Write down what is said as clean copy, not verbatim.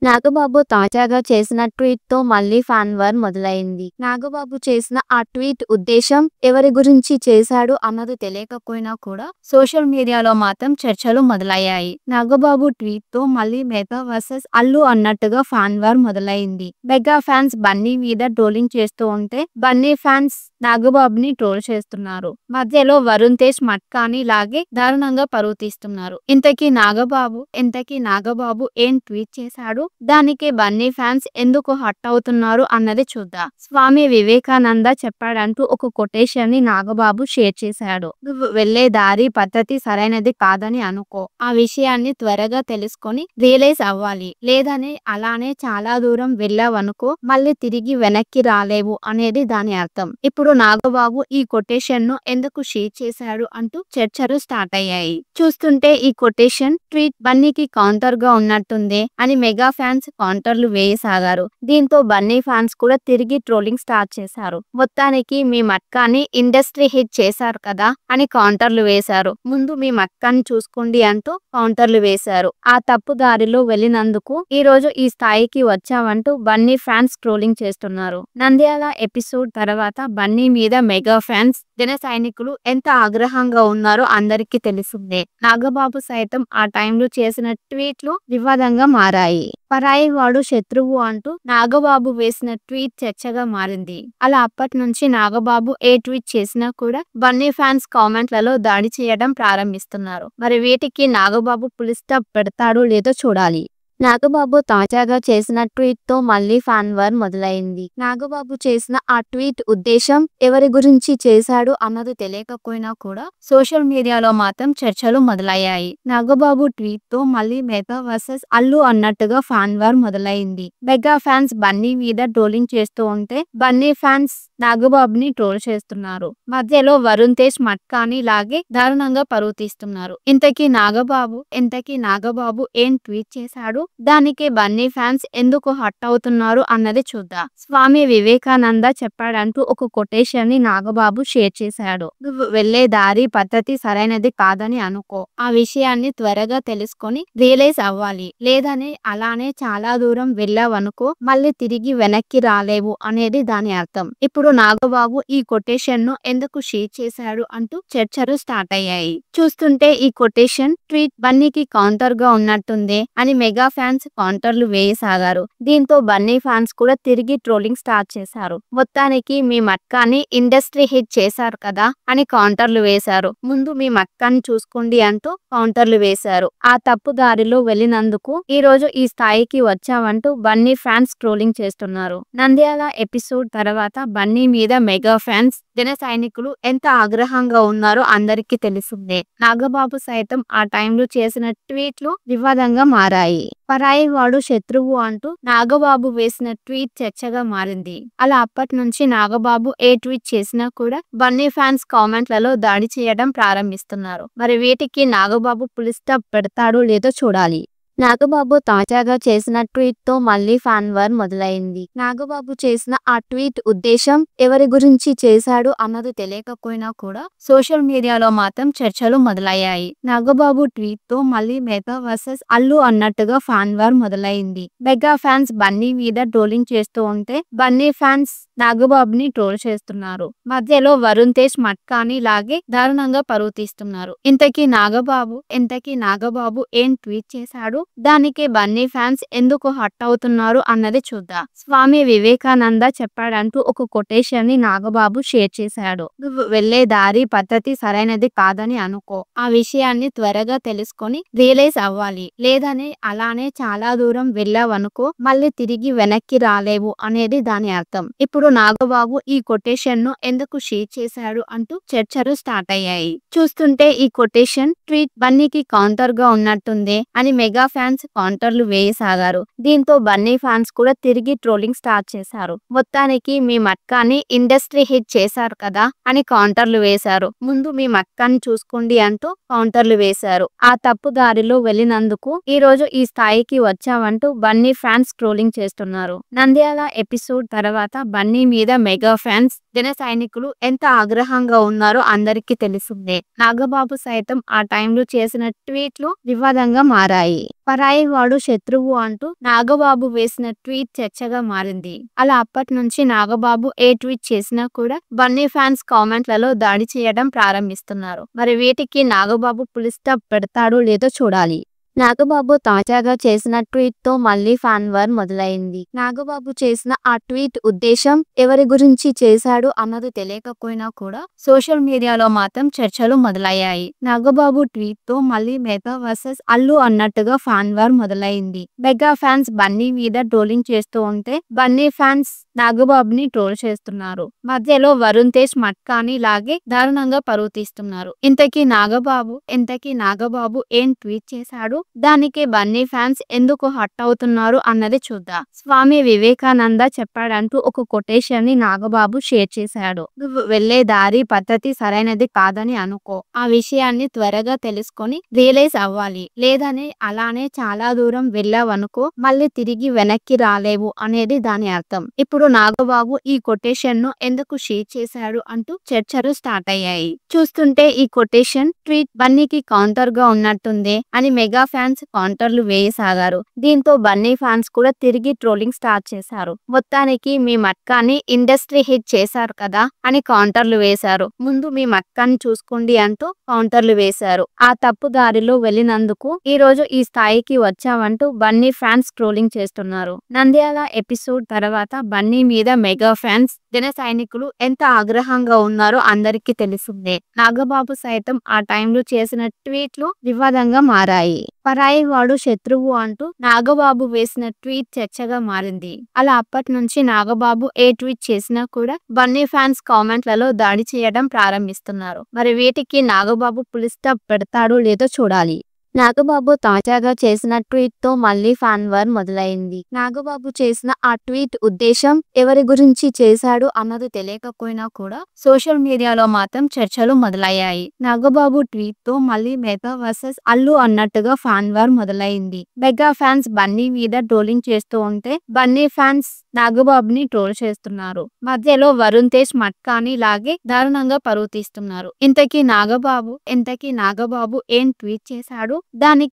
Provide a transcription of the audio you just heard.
నాగబాబు తాజాగా చేసిన ట్వీట్‌తో మళ్లీ ఫ్యాన్ వార్ మొదలైంది. నాగబాబు చేసిన ఆ ట్వీట్ ఉద్దేశం ఎవరి గురించి చేశాడు అన్నది తెలియకపోయినా కూడా సోషల్ మీడియాలో మాత్రం చర్చలు మొదలయ్యాయి. నాగబాబు ట్వీట్‌తో మళ్లీ మెగా వర్సెస్ అల్లు అన్నట్టుగా ఫ్యాన్ వార్ మొదలైంది. మెగా ఫ్యాన్స్ బన్నీ మీద ట్రోలింగ్ చేస్తూ ఉంటే బన్నీ ఫ్యాన్స్ నాగబాబుని ట్రోల్ చేస్తున్నారు. మధ్యలో వరుణ్ తేజ్ మట్కాని లాగే దారుణంగా పరువు తీస్తున్నారు. ఇంతకీ నాగబాబు ఏం ట్వీట్ చేశాడు? దానికి బన్నీ ఫ్యాన్స్ ఎందుకు హర్ట్ అవుతున్నారు అన్నది చూద్దాం. స్వామి వివేకానంద చెప్పాడంటూ ఒక కొటేషన్ ని నాగబాబు షేర్ చేశాడు. నువ్వు వెళ్లే దారి పద్ధతి సరైనది కాదని అనుకో. ఆ విషయాన్ని త్వరగా తెలుసుకొని రియలైజ్ అవ్వాలి. లేదని అలానే చాలా దూరం వెళ్ళావనుకో మళ్ళీ తిరిగి వెనక్కి రాలేవు అనేది దాని అర్థం. ఇప్పుడు నాగబాబు ఈ కొటేషన్ ను ఎందుకు షేర్ చేశాడు అంటూ చర్చలు స్టార్ట్ అయ్యాయి. చూస్తుంటే ఈ కొటేషన్ ట్వీట్ బన్నీకి కౌంటర్ గా ఉన్నట్టుందే అని మెగా ఫ్యాన్స్ కౌంటర్లు వేయసాగారు. దీంతో బన్నీ ఫ్యాన్స్ కూడా తిరిగి ట్రోలింగ్ స్టార్ట్ చేశారు. మొత్తానికి మీ మట్కాని ఇండస్ట్రీ హిట్ చేశారు కదా అని కౌంటర్లు వేశారు. ముందు మీ మట్కాని చూసుకోండి అంటూ కౌంటర్లు వేశారు. ఆ తప్పు దారిలో వెళ్ళినందుకు ఈ రోజు ఈ స్థాయికి వచ్చావంటూ బన్నీ ఫ్యాన్స్ ట్రోలింగ్ చేస్తున్నారు. నంద్యాల ఎపిసోడ్ తర్వాత బన్నీ మీద మెగా ఫ్యాన్స్ జన సైనికులు ఎంత ఆగ్రహంగా ఉన్నారో అందరికీ తెలిసిందే. నాగబాబు సైతం ఆ టైంలో చేసిన ట్వీట్లు వివాదంగా మారాయి. పరాయి వాడు శత్రువు అంటూ నాగబాబు వేసిన ట్వీట్ చర్చగా మారింది. అలా అప్పటి నుంచి నాగబాబు ఏ ట్వీట్ చేసినా కూడా బన్నీ ఫ్యాన్స్ కామెంట్లలో దాడి చేయడం ప్రారంభిస్తున్నారు. మరి వీటికి నాగబాబు ఫుల్ స్టాప్ పెడతాడో లేదో చూడాలి. నాగబాబు తాజాగా చేసిన ట్వీట్‌తో మళ్లీ ఫ్యాన్ వార్ మొదలైంది. నాగబాబు చేసిన ఆ ట్వీట్ ఉద్దేశం ఎవరి గురించి చేశాడు అన్నది తెలియకపోయినా కూడా సోషల్ మీడియాలో మాత్రం చర్చలు మొదలయ్యాయి. నాగబాబు ట్వీట్‌తో మళ్లీ మెగా వర్సెస్ అల్లు అన్నట్టుగా ఫ్యాన్ వార్ మొదలైంది. మెగా ఫ్యాన్స్ బన్నీ మీద ట్రోలింగ్ చేస్తూ ఉంటే బన్నీ ఫ్యాన్స్ నాగబాబుని ట్రోల్ చేస్తున్నారు. మధ్యలో వరుణ్ తేజ్ మట్కాని లాగే దారుణంగా పరువు తీస్తున్నారు. ఇంతకీ నాగబాబు ఏం ట్వీట్ చేశాడు? దానికి బన్నీ ఫ్యాన్స్ ఎందుకు హర్ట్ అవుతున్నారు అన్నది చూద్దాం. స్వామి వివేకానంద చెప్పాడంటూ ఒక కొటేషన్ ని నాగబాబు షేర్ చేశాడు. నువ్వు వెళ్లే దారి పద్ధతి సరైనది కాదని అనుకో. ఆ విషయాన్ని త్వరగా తెలుసుకొని రియలైజ్ అవ్వాలి. లేదని అలానే చాలా దూరం వెళ్ళావనుకో మళ్ళీ తిరిగి వెనక్కి రాలేవు అనేది దాని అర్థం. ఇప్పుడు నాగబాబు ఈ కొటేషన్ ను ఎందుకు షేర్ చేశాడు అంటూ చర్చలు స్టార్ట్ అయ్యాయి. చూస్తుంటే ఈ కొటేషన్ ట్వీట్ బన్నీకి కౌంటర్ గా ఉన్నట్టుందే అని మెగా ఫ్యాన్స్ కౌంటర్లు వేయసాగారు. దీంతో బన్నీ ఫ్యాన్స్ కూడా తిరిగి ట్రోలింగ్ స్టార్ట్ చేశారు. మొత్తానికి మీ మట్కాని ఇండస్ట్రీ హిట్ చేశారు కదా అని కౌంటర్లు వేశారు. ముందు మీ మట్కాని చూసుకోండి అంటూ కౌంటర్లు వేశారు. ఆ తప్పు దారిలో వెళ్ళినందుకు ఈ రోజు ఈ స్థాయికి వచ్చావంటూ బన్నీ ఫ్యాన్స్ ట్రోలింగ్ చేస్తున్నారు. నంద్యాల ఎపిసోడ్ తర్వాత బన్నీ మీద మెగా ఫ్యాన్స్ జన సైనికులు ఎంత ఆగ్రహంగా ఉన్నారో అందరికీ తెలిసిందే. నాగబాబు సైతం ఆ టైంలో చేసిన ట్వీట్లు వివాదంగా మారాయి. పరాయి వాడు శత్రువు అంటూ నాగబాబు వేసిన ట్వీట్ చర్చగా మారింది. అలా అప్పటి నుంచి నాగబాబు ఏ ట్వీట్ చేసినా కూడా బన్నీ ఫ్యాన్స్ కామెంట్లలో దాడి చేయడం ప్రారంభిస్తున్నారు. మరి వీటికి నాగబాబు ఫుల్ స్టాప్ పెడతాడో లేదో చూడాలి. నాగబాబు తాజాగా చేసిన ట్వీట్‌తో మళ్లీ ఫ్యాన్ వార్ మొదలైంది. నాగబాబు చేసిన ఆ ట్వీట్ ఉద్దేశం ఎవరి గురించి చేశాడు అన్నది తెలియకపోయినా కూడా సోషల్ మీడియాలో మాత్రం చర్చలు మొదలయ్యాయి. నాగబాబు ట్వీట్‌తో మళ్లీ మెగా వర్సెస్ అల్లు అన్నట్టుగా ఫ్యాన్ వార్ మొదలైంది. మెగా ఫ్యాన్స్ బన్నీ మీద ట్రోలింగ్ చేస్తూ ఉంటే బన్నీ ఫ్యాన్స్ నాగబాబుని ట్రోల్ చేస్తున్నారు. మధ్యలో వరుణ్ తేజ్ మట్కాని లాగే దారుణంగా పరువు తీస్తున్నారు. ఇంతకీ నాగబాబు ఏం ట్వీట్ చేశాడు? దానికి బన్నీ ఫ్యాన్స్ ఎందుకు హర్ట్ అవుతున్నారు అన్నది చూద్దాం. స్వామి వివేకానంద చెప్పాడంటూ ఒక కొటేషన్ ని నాగబాబు షేర్ చేశాడు. నువ్వు వెళ్లే దారి పద్ధతి సరైనది కాదని అనుకో. ఆ విషయాన్ని త్వరగా తెలుసుకొని రియలైజ్ అవ్వాలి. లేదని అలానే చాలా దూరం వెళ్ళావనుకో మళ్ళీ తిరిగి వెనక్కి రాలేవు అనేది దాని అర్థం. ఇప్పుడు నాగబాబు ఈ కొటేషన్ ను ఎందుకు షేర్ చేశాడు అంటూ చర్చలు స్టార్ట్ అయ్యాయి. చూస్తుంటే ఈ కొటేషన్ ట్వీట్ బన్నీకి కౌంటర్ గా ఉన్నట్టుందే అని మెగా ఫ్యాన్స్ కౌంటర్లు వేయసాగారు. దీంతో బన్నీ ఫ్యాన్స్ కూడా తిరిగి ట్రోలింగ్ స్టార్ట్ చేశారు. మొత్తానికి మీ మట్కాని ఇండస్ట్రీ హిట్ చేశారు కదా అని కౌంటర్లు వేశారు. ముందు మీ మట్కాని చూసుకోండి అంటూ కౌంటర్లు వేశారు. ఆ తప్పు దారిలో వెళ్ళినందుకు ఈ రోజు ఈ స్థాయికి వచ్చావంటూ బన్నీ ఫ్యాన్స్ ట్రోలింగ్ చేస్తున్నారు. నంద్యాల ఎపిసోడ్ తర్వాత బన్నీ బన్నీ మీద మెగా ఫ్యాన్స్ జన సైనికులు ఎంత ఆగ్రహంగా ఉన్నారో అందరికీ తెలిసిందే. నాగబాబు సైతం ఆ టైంలో చేసిన ట్వీట్లు వివాదంగా మారాయి. పరాయి వాడు శత్రువు అంటూ నాగబాబు వేసిన ట్వీట్ చర్చగా మారింది. అలా అప్పటి నుంచి నాగబాబు ఏ ట్వీట్ చేసినా కూడా బన్నీ ఫ్యాన్స్ కామెంట్లలో దాడి చేయడం ప్రారంభిస్తున్నారు. మరి వీటికి నాగబాబు ఫుల్ స్టాప్ పెడతాడో లేదో చూడాలి. నాగబాబు తాజాగా చేసిన ట్వీట్ తో మళ్ళీ ఫ్యాన్ వార్ మొదలైంది. నాగబాబు చేసిన ఆ ట్వీట్ ఉద్దేశం ఎవరి గురించి చేశాడు అన్నది తెలియకపోయినా కూడా సోషల్ మీడియాలో మాత్రం చర్చలు మొదలయ్యాయి. నాగబాబు ట్వీట్ తో మళ్ళీ మెగా వర్సెస్ అల్లు అన్నట్టుగా ఫ్యాన్ వార్ మొదలైంది. మెగా ఫ్యాన్స్ బన్నీ మీద ట్రోలింగ్ చేస్తూ ఉంటే బన్నీ ఫ్యాన్స్ నాగబాబుని ట్రోల్ చేస్తున్నారు. మధ్యలో వరుణ్ తేజ్ మట్కాని లాగే దారుణంగా పరువు తీస్తున్నారు. ఇంతకీ నాగబాబు ఏం ట్వీట్ చేశాడు, దానికి బన్నీ ఫ్యాన్స్ ఎందుకు హట్ అవుతున్నారు అన్నది చూద్దాం. స్వామి వివేకానంద చెప్పాడంటూ ఒక కొటేషన్ ని నాగబాబు షేర్ చేశాడు. నువ్వు వెళ్లే దారి పద్ధతి సరైనది కాదని అనుకో, ఆ విషయాన్ని త్వరగా తెలుసుకొని రియలైజ్ అవ్వాలి. లేదని అలానే చాలా దూరం వెళ్ళావనుకో మళ్ళీ తిరిగి వెనక్కి రాలేవు అనేది దాని అర్థం. ఇప్పుడు నాగబాబు ఈ కొటేషన్ ను ఎందుకు షేర్ చేశాడు అంటూ చర్చలు స్టార్ట్ అయ్యాయి. చూస్తుంటే ఈ కొటేషన్ ట్వీట్ బన్నీకి కౌంటర్ గా ఉన్నట్టుందే అని మెగా ఫ్యాన్స్ కౌంటర్లు వేయసాగారు. దీంతో బన్నీ ఫ్యాన్స్ కూడా తిరిగి ట్రోలింగ్ స్టార్ట్ చేశారు. మొత్తానికి మీ మట్కాని ఇండస్ట్రీ హిట్ చేశారు కదా అని కౌంటర్లు వేశారు. ముందు మీ మట్కాని చూసుకోండి అంటూ కౌంటర్లు వేశారు. ఆ తప్పు దారిలో వెళ్ళినందుకు ఈ రోజు ఈ స్థాయికి వచ్చావంటూ బన్నీ ఫ్యాన్స్ ట్రోలింగ్ చేస్తున్నారు. నంద్యాల ఎపిసోడ్ తర్వాత బన్నీ మీద మెగా ఫ్యాన్స్ జన సైనికులు ఎంత ఆగ్రహంగా ఉన్నారో అందరికీ తెలిసిందే. నాగబాబు సైతం ఆ టైంలో చేసిన ట్వీట్లు వివాదంగా మారాయి. పరాయి వాడు శత్రువు అంటూ నాగబాబు వేసిన ట్వీట్ చర్చగా మారింది. అలా అప్పటి నుంచి నాగబాబు ఏ ట్వీట్ చేసినా కూడా బన్నీ ఫ్యాన్స్ కామెంట్లలో దాడి చేయడం ప్రారంభిస్తున్నారు. మరి వీటికి నాగబాబు ఫుల్ స్టాప్ పెడతాడో లేదో చూడాలి. నాగబాబు తాజాగా చేసిన ట్వీట్ తో మళ్ళీ ఫ్యాన్ వార్ మొదలైంది. నాగబాబు చేసిన ఆ ట్వీట్ ఉద్దేశం ఎవరి గురించి చేశాడు అన్నది తెలియకపోయినా కూడా సోషల్ మీడియాలో మాత్రం చర్చలు మొదలయ్యాయి. నాగబాబు ట్వీట్ తో మళ్ళీ మెగా వర్సెస్ అల్లు అన్నట్టుగా ఫ్యాన్ వార్ మొదలైంది. మెగా ఫ్యాన్స్ బన్నీ మీద ట్రోలింగ్ చేస్తూ ఉంటే బన్నీ ఫ్యాన్స్ నాగబాబుని ట్రోల్ చేస్తున్నారు. మధ్యలో వరుణ్ తేజ్ మట్కాని లాగే దారుణంగా పరువు తీస్తున్నారు. ఇంతకీ నాగబాబు ఏం ట్వీట్ చేశాడు, దానికి